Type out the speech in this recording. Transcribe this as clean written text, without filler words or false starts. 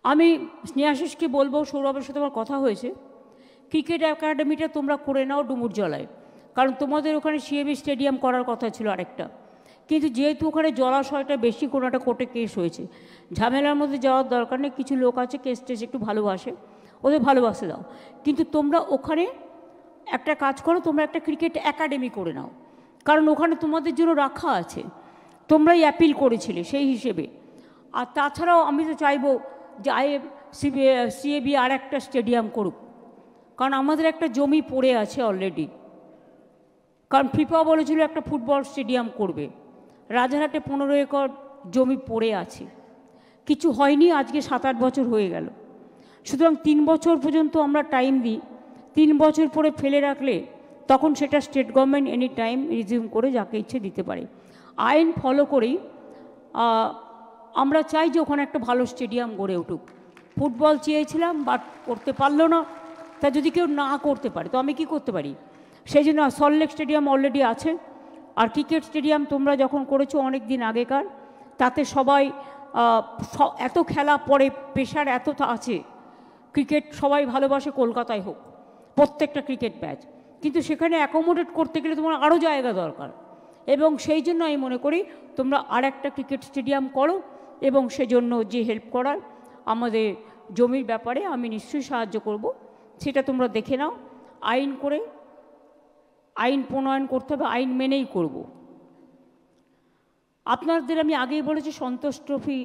আমি স্নেহাশিসকে বলবো, সৌরভের সাথে আমার কথা হয়েছে, ক্রিকেট একাডেমিটা তোমরা করে নাও ডুমুরজলায়, কারণ তোমাদের ওখানে সিএবি স্টেডিয়াম করার কথা ছিল আরেকটা, কিন্তু যেহেতু ওখানে জলাশয়টা বেশি, কোনো একটা কোর্টে কেস হয়েছে, ঝামেলার মধ্যে যাওয়ার দরকার নেই। কিছু লোক আছে কেস টেস একটু ভালোবাসে, ওদের ভালোবাসে দাও, কিন্তু তোমরা ওখানে একটা কাজ করো, তোমরা একটা ক্রিকেট একাডেমি করে নাও, কারণ ওখানে তোমাদের জন্য রাখা আছে, তোমরাই অ্যাপিল করেছিলে সেই হিসেবে। আর তাছাড়াও আমি তো চাইবো যে সিএবি আর একটা স্টেডিয়াম করুক, কারণ আমাদের একটা জমি পড়ে আছে অলরেডি, কারণ ফিফা বলেছিল একটা ফুটবল স্টেডিয়াম করবে, রাজারহাটে 15 একর জমি পড়ে আছে, কিছু হয়নি, আজকে 7-8 বছর হয়ে গেল। সুতরাং 3 বছর পর্যন্ত আমরা টাইম দিই, 3 বছর পরে ফেলে রাখলে তখন সেটা state government any time resume করে যাকে ইচ্ছে দিতে পারে। আইন ফলো করেই আমরা চাই যে ওখানে একটা ভালো স্টেডিয়াম গড়ে উঠুক। ফুটবল চেয়েছিলাম বাট করতে পারলো না, তা যদি কেউ না করতে পারে তো আমি কি করতে পারি? সেই জন্য সল্টলেক স্টেডিয়াম অলরেডি আছে, আর ক্রিকেট স্টেডিয়াম তোমরা যখন করেছো অনেক দিন আগেকার, তাতে সবাই এত খেলা পড়ে, প্রেশার এত আছে, ক্রিকেট সবাই ভালোবাসে, কলকাতায় হোক প্রত্যেকটা ক্রিকেট ম্যাচ, কিন্তু সেখানে অ্যাকোমোডেট করতে গেলে তোমার আরও জায়গা দরকার, এবং সেই জন্য আমি মনে করি তোমরা আর একটা ক্রিকেট স্টেডিয়াম করো, এবং সেজন্য যে হেল্প করার আমাদের জমির ব্যাপারে আমি নিশ্চয়ই সাহায্য করব, সেটা তোমরা দেখে নাও। আইন করে আইন প্রণয়ন করতে হবে, আইন মেনেই করব। আপনাদের আমি আগেই বলেছি সন্তোষ ট্রফি